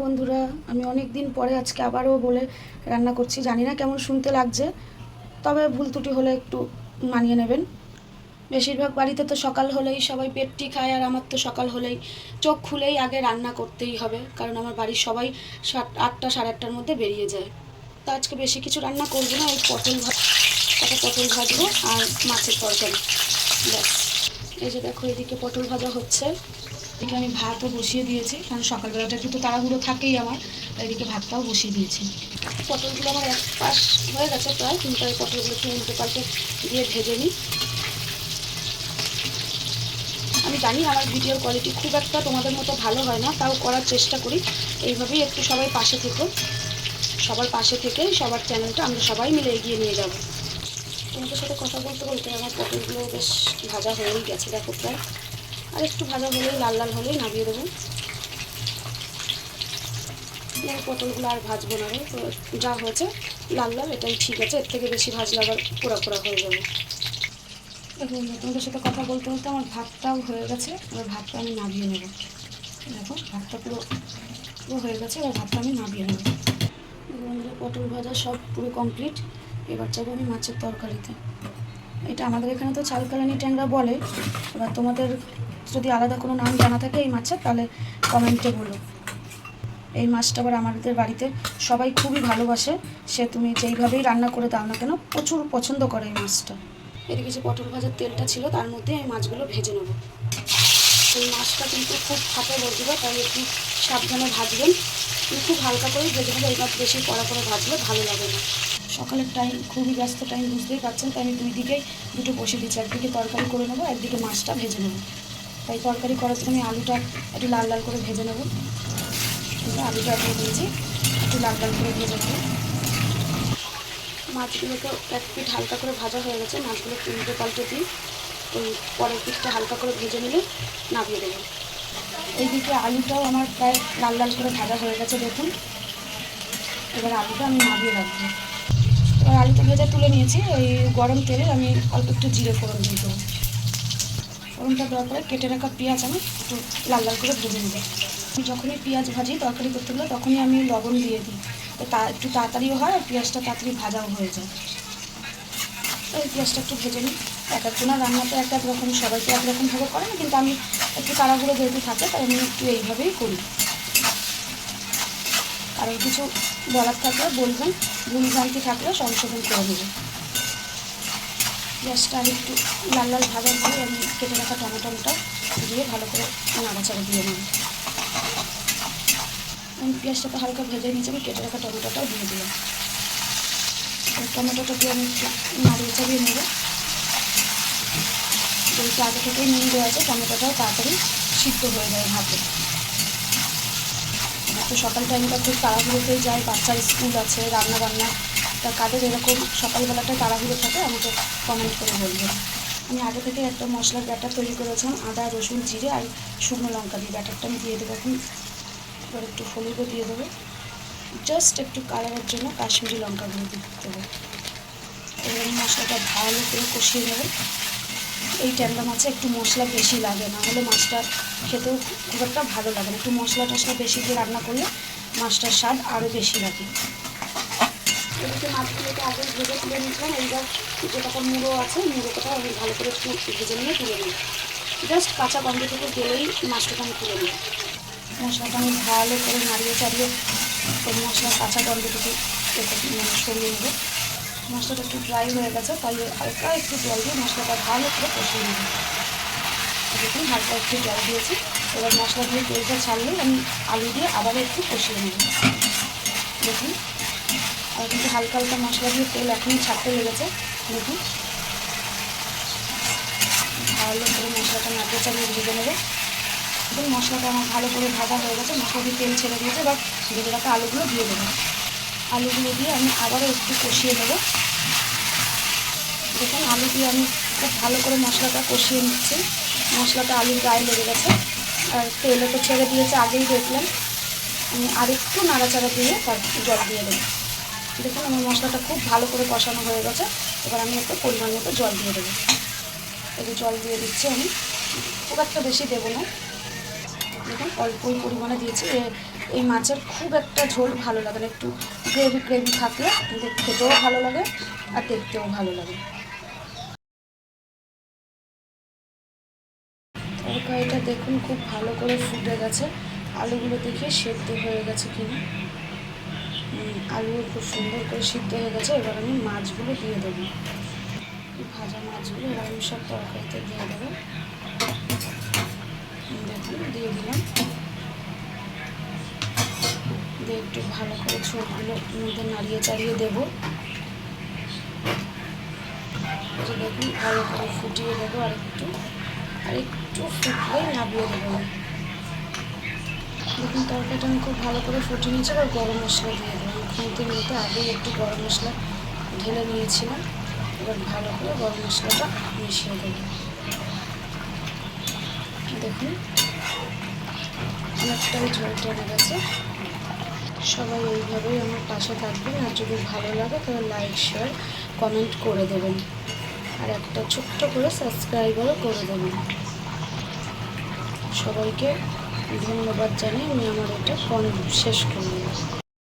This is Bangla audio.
বন্ধুরা, আমি অনেক দিন পরে আজকে আবারও বলে রান্না করছি। জানি না কেমন শুনতে লাগছে, তবে ভুল ত্রুটি হলে একটু মানিয়ে নেবেন। বেশিরভাগ বাড়িতে তো সকাল হলেই সবাই পেটটি খায়, আর আমার তো সকাল হলেই চোখ খুলেই আগে রান্না করতেই হবে, কারণ আমার বাড়ির সবাই 8টা সাড়ে 8টার মধ্যে বেরিয়ে যায়। তো আজকে বেশি কিছু রান্না করবো না, এই পটল ভাজবো আর মাছের তরকারি, ব্যাস। এই যে দেখো, এদিকে পটল ভাজা হচ্ছে, এদিকে আমি ভাতও বসিয়ে দিয়েছি, কারণ সকালবেলাটা একটু তো তাড়াহুড়ো থাকেই আমার। এদিকে ভাতটাও বসিয়ে দিয়েছি। পটলগুলো আমার এক পাশ হয়ে গেছে প্রায়, কিন্তু এই পটলগুলো একটু উল্টে পাল্টে দিয়ে ভেজে নিই। আমি জানি আমার ভিডিওর কোয়ালিটি খুব একটা তোমাদের মতো ভালো হয় না, তাও করার চেষ্টা করি। এইভাবেই একটু সবাই পাশে থেকো, সবার পাশে থেকে সবার চ্যানেলটা আমরা সবাই মিলে এগিয়ে নিয়ে যাব। তোমাদের সাথে কথা বলতে বলতে আমার পটলগুলো বেশ ভাজা হয়েই গেছে, দেখো প্রায়। আর একটু ভাজা হলেই, লাল লাল হলেই নামিয়ে দেবো। পটলগুলো আর ভাজবো না রে, তো যা হয়েছে লাল লাল এটাই ঠিক আছে, এর থেকে বেশি ভাজলে আবার পোড়া পোড়া হয়ে যাবে। দেখুন, তোমাদের সাথে কথা বলতে বলতে আমার ভাতটাও হয়ে গেছে, এবার ভাতটা আমি নামিয়ে নেব। দেখো, ভাতটা পুরো পুরো হয়ে গেছে, এবার ভাতটা আমি নামিয়ে নেব। বন্ধুরা, পটল ভাজা সব পুরো কমপ্লিট। এবার যাবো আমি মাছের তরকারিতে। এটা আমাদের এখানে তো চালকালানি ট্যাংরা বলে, এবার তোমাদের যদি আলাদা কোনো নাম জানা থাকে এই মাছের, তাহলে কমেন্টে বলো। এই মাছটা আবার আমাদের বাড়িতে সবাই খুবই ভালোবাসে, সে তুমি যেইভাবেই রান্না করে দাও না কেন, প্রচুর পছন্দ করে এই মাছটা। এদিকে যে পটল ভাজার তেলটা ছিল, তার মধ্যে এই মাছগুলো ভেজে নেব। এই মাছটা কিন্তু খুব ফাটে বসবে, তাই একটু সাবধানে ভাজবেন। খুব হালকা করেই ভেজে নেবো, এইবার বেশি কড়া করে ভাজলে ভালো লাগে না। সকালের টাইম, খুবই ব্যস্ত টাইম, বুঝতেই পারছেন, তাই আমি দুই দিকেই দুটো বসে দিচ্ছি। একদিকে তরকারি করে নেবো, একদিকে মাছটা ভেজে নেবো। তাই তরকারি করার জন্য আমি আলুটা একটু লাল লাল করে ভেজে নেবো। আলুটা দিয়ে দিয়েছি, একটু লাল লাল করে ভেজে নেবো। মাছগুলোকে এক পিঠ হালকা করে ভাজা হয়ে গেছে, মাছগুলো উল্টে পাল্টে দিই। ওই পরের পিঠটা হালকা করে ভেজে নিলে নামিয়ে দেবো। এইদিকে আলুটাও আমার প্রায় লাল লাল করে ভাজা হয়ে গেছে, দেখুন। এবার আলুটা আমি নামিয়ে রাখবো। এবার আলুটা ভেজে তুলে নিয়েছি, ওই গরম তেলে আমি অল্প একটু জিরে ফোড়ন দিয়ে দেবো। ফোড়নটা দেওয়ার পরে কেটে রাখা পেঁয়াজ আমি একটু লাল লাল করে ভেজে নেবো। আমি যখনই পেঁয়াজ ভাজি তরকারি করতে গেলে, তখনই আমি লবণ দিয়ে দিই, তো একটু তাড়াতাড়িও হয় আর পেঁয়াজটা তাড়াতাড়ি ভাজাও হয়ে যায়। ওই পেঁয়াজটা একটু ভেজে নিই। এক একজনের রান্নাতে এক এক রকম, সবাই তো একরকমভাবে করে না, কিন্তু আমি একটু তাড়াহুড়ো যেহেতু থাকে, তাই আমি একটু এইভাবেই করি। আর কিছু বলার থাকলে বলবেন, ভুলভ্রান্তি থাকলে সংশোধন করে দেবেন। পেঁয়াজটা আর একটু লাল লাল ভাজার পরে আমি কেটে রাখা টমেটোটা দিয়ে ভালো করে নাড়াচাড়া দিয়ে নেব। আমি পেঁয়াজটাকে হালকা ভেজে নিয়েছি, আমি কেটে রাখা টমেটোটাও দিয়ে দিলাম। টমেটোটা দিয়ে আমি একটু নাড়িয়ে চাড়িয়ে নেব। যেহেতু আগে থেকেই নুন দেওয়া আছে, টমেটোটাও তাড়াতাড়ি সিদ্ধ হয়ে যায় ভাতে। তো সকাল টাইমটা খুব তাড়াহুড়োতেই যায়, বাচ্চার স্কুল আছে, রান্না বান্না, তার কাজে যেরকম সকালবেলাটায় তাড়াহুড়ো থাকে, আমাকে কমেন্ট করে বলবেন। আমি আগে থেকে একটা মশলার ব্যাটার তৈরি করেছিলাম, আদা রসুন জিরে আর শুকনো লঙ্কা দিয়ে। ব্যাটারটা আমি দিয়ে দেবো এখন। এবার একটু হলুদও দিয়ে দেবো, জাস্ট একটু কালারের জন্য কাশ্মীরি লঙ্কা গুঁড়ো দিয়ে দেবো। এবার আমি মশলাটা ভালো করে কষিয়ে নেব। এই ট্যাংরা মাছে একটু মশলা বেশি লাগে, না হলে মাছটা খেতেও খুব একটা ভালো লাগে না। একটু মশলা টশলা বেশি দিয়ে রান্না করলে মাছটার স্বাদ আরও বেশি লাগে। এদিকে মাছগুলোকে আগে ভেজে তুলে নিয়েছিলাম, এইবার যেটা মুড়ো আছে, মুড়োটা আমি ভালো করে একটু ভেজে নিয়ে তুলে নিই। জাস্ট কাঁচা গন্ধটুকু গেলেই মাছটাকে আমি তুলে নিই। মশলাটা আমি ভালো করে নাড়িয়ে চাড়িয়ে ওই মশলার কাঁচা গন্ধটুকু সরিয়ে নেব। মশলাটা একটু ড্রাই হয়ে গেছে, তাই হালকা একটু জল দিয়ে মশলাটা ভালো করে কষিয়ে নেব। দেখুন, হালকা একটু জল দিয়েছি। এবার মশলা দিয়ে তেলটা ছাড়লেই আমি আলু দিয়ে আবার একটু কষিয়ে নেব। দেখুন, আর কিন্তু হালকা হালকা মশলা দিয়ে তেল এখনই ছাড়তে লেগেছে। দেখুন, ভালো করে মশলাটা নাড়তে চালিয়ে ভেজে নেবে। দেখুন, মশলাটা আমার ভালো করে ভাজা হয়ে গেছে, মশলা দিয়ে তেল ছেড়ে দিয়েছে। এবার ভেজে রাখা আলুগুলো দিয়ে দেবো। আলুগুলো দিয়ে আমি আবারও একটু কষিয়ে নেব। দেখুন, আলু দিয়ে আমি খুব ভালো করে মশলাটা কষিয়ে নিচ্ছি। মশলাটা আলুর গায়ে লেগে গেছে, আর তেলও তো ছেড়ে দিয়েছে, আগেই দেখলাম। আমি আরেকটু নাড়াচাড়া দিয়ে তার জল দিয়ে দেবো। দেখুন, আমার মশলাটা খুব ভালো করে কষানো হয়ে গেছে। এবার আমি একটু পরিমাণ মতো জল দিয়ে দেবো। এই যে জল দিয়ে দিচ্ছি আমি, খুব একটা বেশি দেবো না। দেখুন, অল্পই পরিমাণে দিয়েছি। এই মাছের খুব একটা ঝোল ভালো লাগে না, একটু গ্রেভি গ্রেভি থাকলে খেতেও ভালো লাগে আর দেখতেও ভালো লাগে। তরকারিটা দেখুন খুব ভালো করে ফুটে গেছে, আলুগুলো দেখে সেদ্ধ হয়ে গেছে কিনা। আলুও খুব সুন্দর করে সিদ্ধ হয়ে গেছে। এবার আমি মাছগুলো দিয়ে দেবো, ভাজা মাছগুলো এবার আমি সব তরকারিতে দিয়ে দেবো। দেখুন দিয়ে দিলাম, দিয়ে একটু ভালো করে ঝোলগুলো মধ্যে নাড়িয়ে চাড়িয়ে দেবো। দেখুন ভালো করে ফুটিয়ে দেবো, আর একটু ফুটলেই নামিয়ে দেবো। দেখুন তরকারিটা আমি খুব ভালো করে ফুটিয়ে নিয়েছি। এবার গরম মশলা দিয়ে দেবো। খুঁতে নিতে আগেই একটু গরম মশলা ঢেলে নিয়েছিলাম, এবার ভালো করে গরম মশলাটা মিশিয়ে দেবো। দেখুন অনেকটাই ঝোল টেনে গেছে। সবাই এইভাবেই আমার পাশে থাকবেন, আর যদি ভালো লাগে তাহলে লাইক শেয়ার কমেন্ট করে দেবেন, আর একটা ছোট্ট করে সাবস্ক্রাইবারও করে দেবেন। সবাইকে ধন্যবাদ জানিয়ে আমি আমার এটা শেষ করলাম।